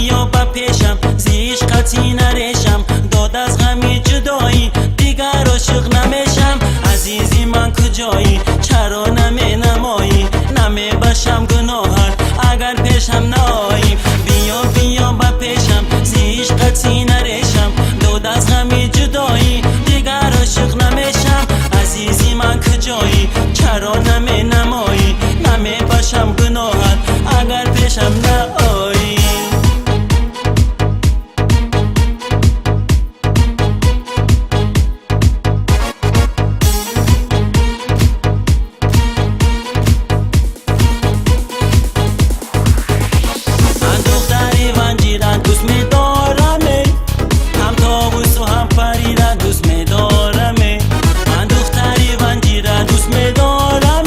بیا با پیشم زیش قطعی نریشم داد از غمی جدایی دیگر عاشق نمیشم عزیزی من کجایی چرا نمایی نمی باشم گناهت اگر پیشم نایی بیا با پیشم زیش قطعی نریشم داد از غمی جدایی دیگر عاشق نمیشم عزیزی من کجایی چرا نمایی نمی باشم گناهت اگر پیشم نایی دوست می‌دارم هم طاووس و هم پری را دوست می‌دارم من دختری ونجی را دوست می‌دارم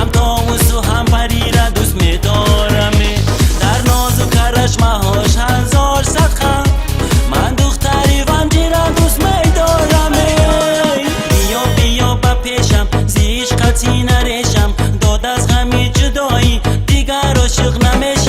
هم طاووس و هم پری را دوست می‌دارم در ناز و کرشمه‌هاش هزار صدقه من دختری ونجی را دوست می‌دارم بیا با پیشم زیش قطعی نریشم داد از غمی جدایی دیگر عاشق نمیشم